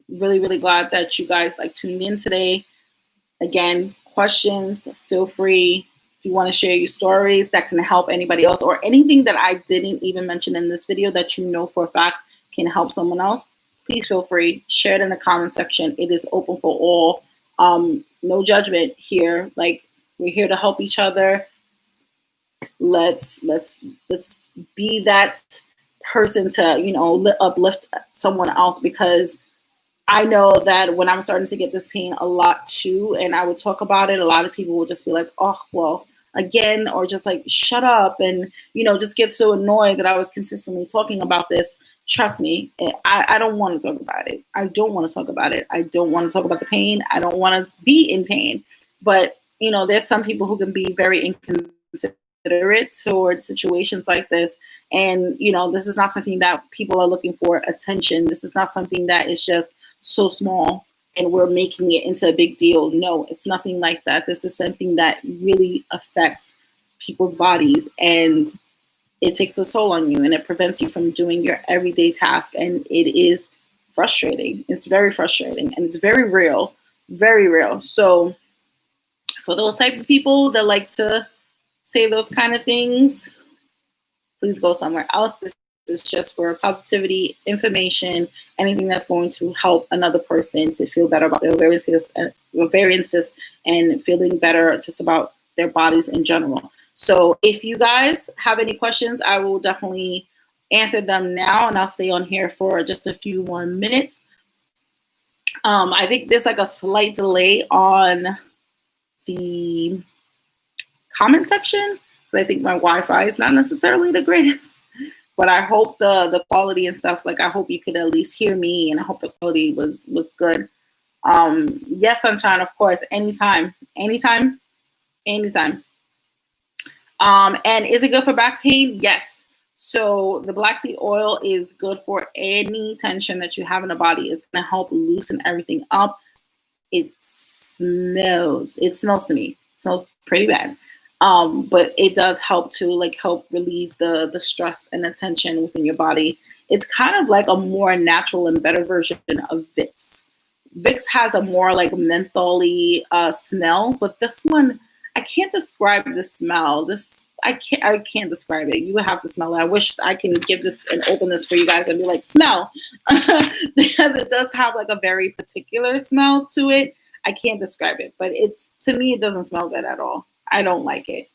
really, really glad that you guys like tuned in today. Again, questions, feel free. If you want to share your stories that can help anybody else, or anything that I didn't even mention in this video that you know for a fact can help someone else, please feel free. Share it in the comment section. It is open for all. No judgment here. Like, we're here to help each other. Let's be that person to, you know, uplift someone else, because I know that when I'm starting to get this pain a lot too, and I would talk about it, a lot of people would just be like, oh, well, again, or just like, shut up, and, you know, just get so annoyed that I was consistently talking about this. Trust me, I don't want to talk about it. I don't want to talk about it. I don't want to talk about the pain. I don't want to be in pain. But, you know, there's some people who can be very inconsiderate towards situations like this. And, you know, this is not something that people are looking for attention. This is not something that is just so small and we're making it into a big deal. No, it's nothing like that. This is something that really affects people's bodies, and it takes a toll on you, and it prevents you from doing your everyday task. And it is frustrating. It's very frustrating, and it's very real, very real. So for those type of people that like to say those kind of things, please go somewhere else. This is just for positivity, information, anything that's going to help another person to feel better about their ovarian cyst and feeling better just about their bodies in general. So if you guys have any questions, I will definitely answer them now, and I'll stay on here for just a few more minutes. I think there's like a slight delay on the comment section, because I think my Wi-Fi is not necessarily the greatest, but I hope the quality and stuff, like, I hope you could at least hear me, and I hope the quality was good. Yes, sunshine, of course, anytime. And is it good for back pain? Yes. So the black seed oil is good for any tension that you have in the body. It's going to help loosen everything up. It smells to me. It smells pretty bad. But it does help to like help relieve the stress and the tension within your body. It's kind of like a more natural and better version of Vicks. Vicks has a more like mentholy smell, but this one, I can't describe the smell. I can't describe it. You would have to smell it. I wish I can give this and open this for you guys and be like, smell, because it does have like a very particular smell to it. I can't describe it, but to me, it doesn't smell good at all. I don't like it.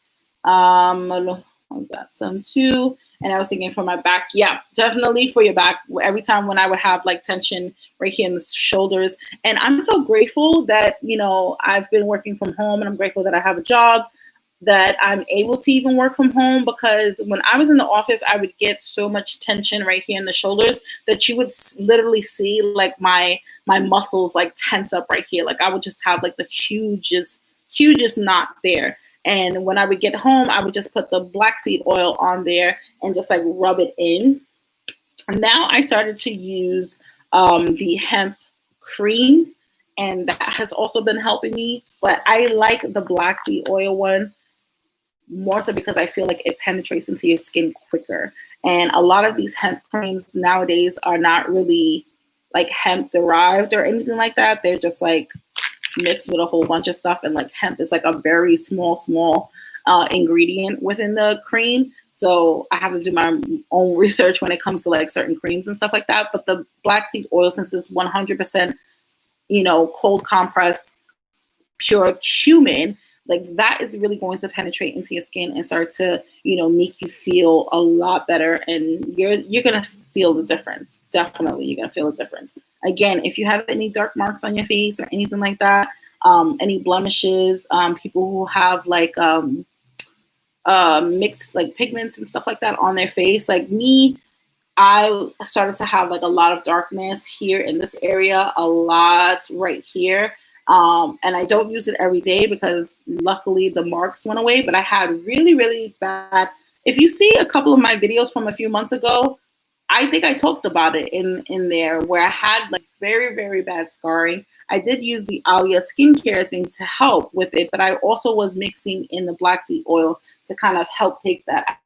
I've got some too. And I was thinking for my back. Yeah, definitely for your back. Every time when I would have like tension right here in the shoulders. And I'm so grateful that, I've been working from home, and I'm grateful that I have a job, that I'm able to even work from home, because when I was in the office, I would get so much tension right here in the shoulders that you would literally see like my muscles like tense up right here. Like I would just have like the hugest knot there. And when I would get home, I would just put the black seed oil on there and just like rub it in. And now I started to use the hemp cream, and that has also been helping me. But I like the black seed oil one more so because I feel like it penetrates into your skin quicker. And a lot of these hemp creams nowadays are not really like hemp derived or anything like that. They're just like mixed with a whole bunch of stuff, and like hemp is like a very small ingredient within the cream. So I have to do my own research when it comes to like certain creams and stuff like that. But the black seed oil, since it's 100% cold compressed pure cumin, like that is really going to penetrate into your skin and start to make you feel a lot better, and you're gonna feel the difference. Definitely, you're gonna feel the difference. Again, if you have any dark marks on your face or anything like that, any blemishes, people who have like mixed like pigments and stuff like that on their face, like me, I started to have like a lot of darkness here in this area, a lot right here. And I don't use it every day because luckily the marks went away, but I had really, really bad. If you see a couple of my videos from a few months ago, I think I talked about it in there, where I had like very, very bad scarring. I did use the Alia skincare thing to help with it, but I also was mixing in the black seed oil to kind of help take that.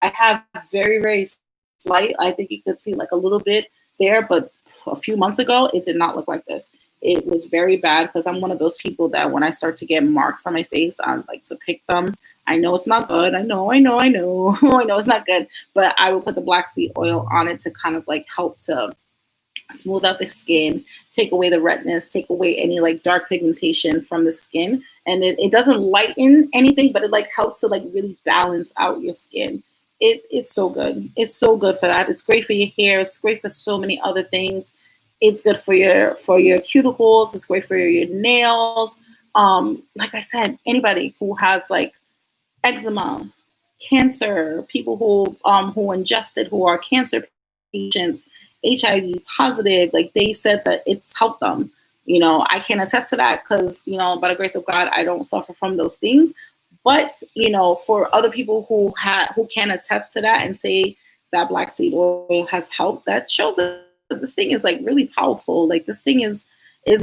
I have very, very slight, I think you could see like a little bit there, but a few months ago, it did not look like this. It was very bad because I'm one of those people that when I start to get marks on my face, I like to pick them. I know it's not good. I know. I know it's not good, but I will put the black seed oil on it to kind of like help to smooth out the skin, take away the redness, take away any like dark pigmentation from the skin. And it doesn't lighten anything, but it like helps to like really balance out your skin. It's so good. It's so good for that. It's great for your hair. It's great for so many other things. It's good for your cuticles. It's great for your nails. Like I said, anybody who has like eczema, cancer, people who ingest it, who are cancer patients, HIV positive, like they said that it's helped them. I can attest to that because, by the grace of God, I don't suffer from those things. But, for other people who can attest to that and say that black seed oil has helped, that shows that this thing is like really powerful. Like this thing is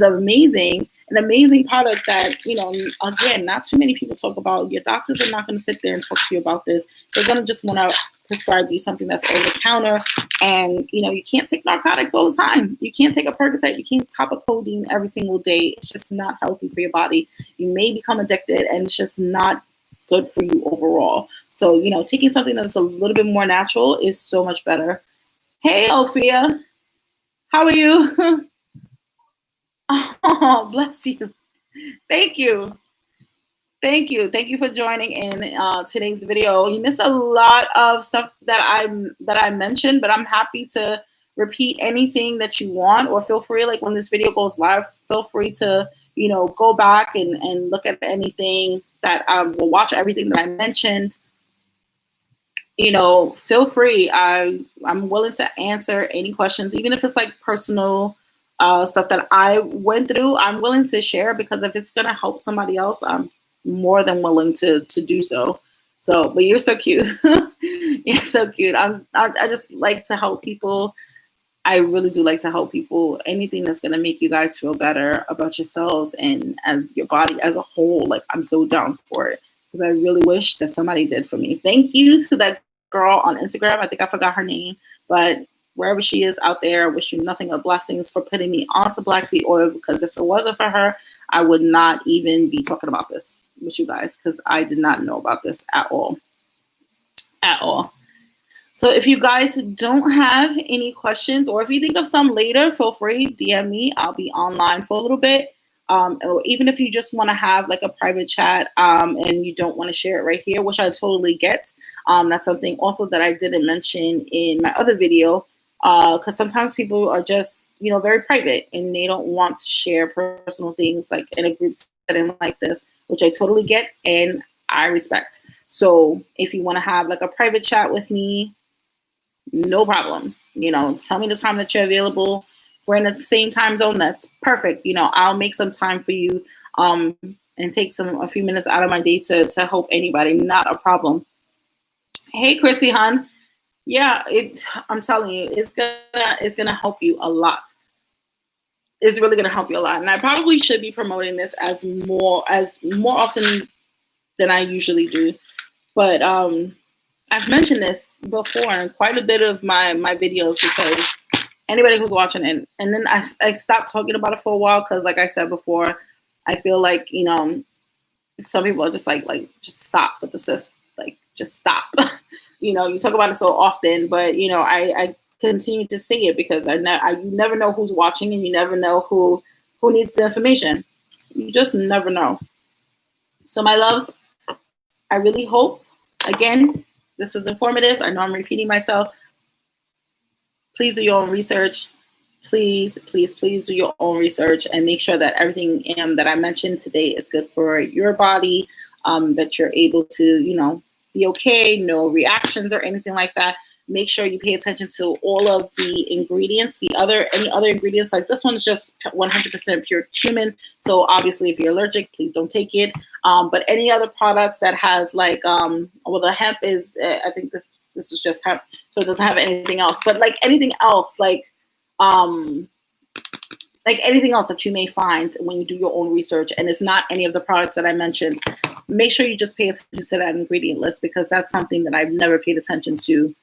amazing, an amazing product that, again, not too many people talk about. Your doctors are not going to sit there and talk to you about this. They're going to just want to prescribe you something that's over the counter. And, you can't take narcotics all the time. You can't take a Percocet. You can't pop a codeine every single day. It's just not healthy for your body. You may become addicted, and it's just not good for you overall. So, taking something that's a little bit more natural is so much better. Hey, Althea. How are you? Oh, bless you. Thank you. Thank you. Thank you for joining in today's video. You missed a lot of stuff that I mentioned, but I'm happy to repeat anything that you want, or feel free, like when this video goes live, feel free to, go back and look at anything that will watch everything that I mentioned. Feel free. I'm willing to answer any questions, even if it's like personal stuff that I went through. I'm willing to share, because if it's gonna help somebody else, I'm more than willing to do so. So, but you're so cute. You're so cute. I just like to help people. I really do like to help people. Anything that's gonna make you guys feel better about yourselves and as your body as a whole. Like, I'm so down for it, because I really wish that somebody did for me. Thank you to that girl on Instagram. I think I forgot her name, but wherever she is out there, I wish you nothing but blessings for putting me onto black seed oil, because if it wasn't for her, I would not even be talking about this with you guys, because I did not know about this at all. At all. So if you guys don't have any questions, or if you think of some later, feel free, DM me. I'll be online for a little bit. Or even if you just want to have like a private chat and you don't want to share it right here, which I totally get. That's something also that I didn't mention in my other video, because sometimes people are just, you know, very private and they don't want to share personal things like in a group setting like this, which I totally get and I respect. So if you want to have like a private chat with me, no problem. You know, tell me the time that you're available. We're in the same time zone. That's perfect. You know, I'll make some time for you and take a few minutes out of my day to help anybody. Not a problem. Hey, Chrissy, hon. Yeah, I'm telling you, it's gonna help you a lot. It's really gonna help you a lot. And I probably should be promoting this as more often than I usually do. But I've mentioned this before in quite a bit of my videos, because anybody who's watching it, and then I stopped talking about it for a while, because like I said before, I feel like, you know, some people are just like just stop with the cyst, like just stop. You know, you talk about it so often, but you know, I continue to say it because you never know who's watching, and you never know who needs the information. You just never know. So my loves, I really hope, again, this was informative. I know I'm repeating myself. Please do your own research. Please, please, please do your own research and make sure that everything that I mentioned today is good for your body, that you're able to, you know, be okay, no reactions or anything like that. Make sure you pay attention to all of the ingredients. Any other ingredients, like this one's just 100% pure cumin. So obviously, if you're allergic, please don't take it. But any other products that has like, well, the hemp is, I think this is just hemp, so it doesn't have anything else. But like anything else, like anything else that you may find when you do your own research, and it's not any of the products that I mentioned, make sure you just pay attention to that ingredient list, because that's something that I've never paid attention to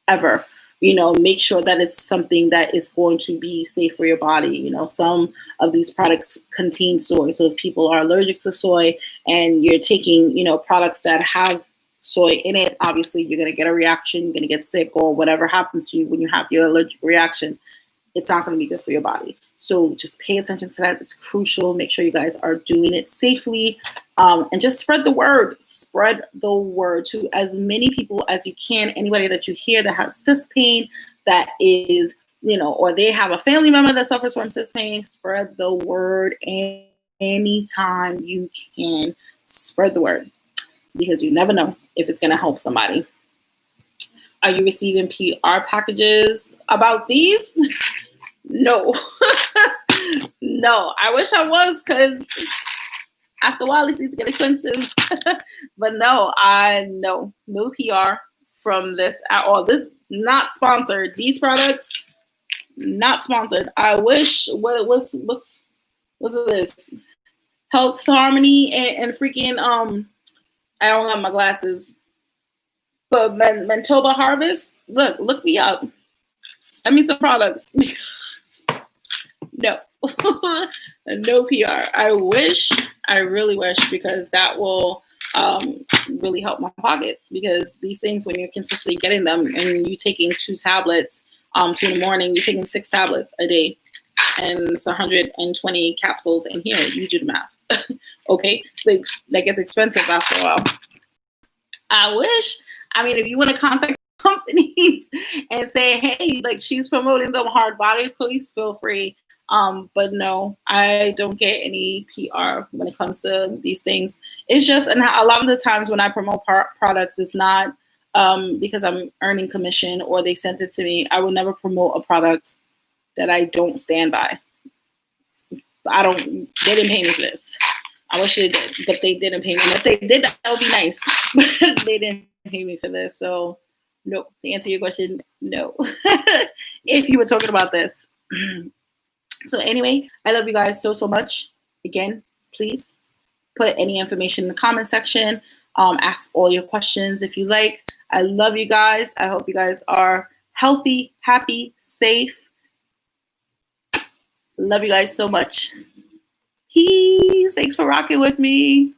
ever. You know, make sure that it's something that is going to be safe for your body. You know, some of these products contain soy. So if people are allergic to soy and you're taking, you know, products that have soy in it, obviously you're going to get a reaction, you're going to get sick, or whatever happens to you when you have your allergic reaction. It's not going to be good for your body. So just pay attention to that. It's crucial. Make sure you guys are doing it safely, and just spread the word. Spread the word to as many people as you can. Anybody that you hear that has cyst pain, that is, you know, or they have a family member that suffers from cyst pain, spread the word anytime you can. Spread the word, because you never know if it's going to help somebody. Are you receiving PR packages about these? No. No, I wish I was, because after a while it seems to get expensive. But no PR from this at all. This not sponsored. These products not sponsored. I wish. What's this? Health Harmony and freaking I don't have my glasses. But Manitoba Harvest, look me up. Send me some products. No. No PR. I really wish, because that will really help my pockets, because these things, when you're consistently getting them and you taking 2 tablets, 2 in the morning, you're taking 6 tablets a day, and it's 120 capsules in here. You do the math. Okay? Like, that gets expensive after a while. I wish. I mean, if you want to contact companies and say, hey, like, she's promoting them hard body, please feel free. But no, I don't get any PR when it comes to these things. It's just, and a lot of the times when I promote products, it's not because I'm earning commission or they sent it to me. I will never promote a product that I don't stand by. They didn't pay me for this. I wish they did, but they didn't pay me. And if they did, that would be nice. But they didn't pay me for this. So, no. To answer your question, no. If you were talking about this. So anyway, I love you guys so much. Again, please put any information in the comment section. Ask all your questions if you like. I love you guys. I hope you guys are healthy, happy, safe. Love you guys so much. Peace. Thanks for rocking with me.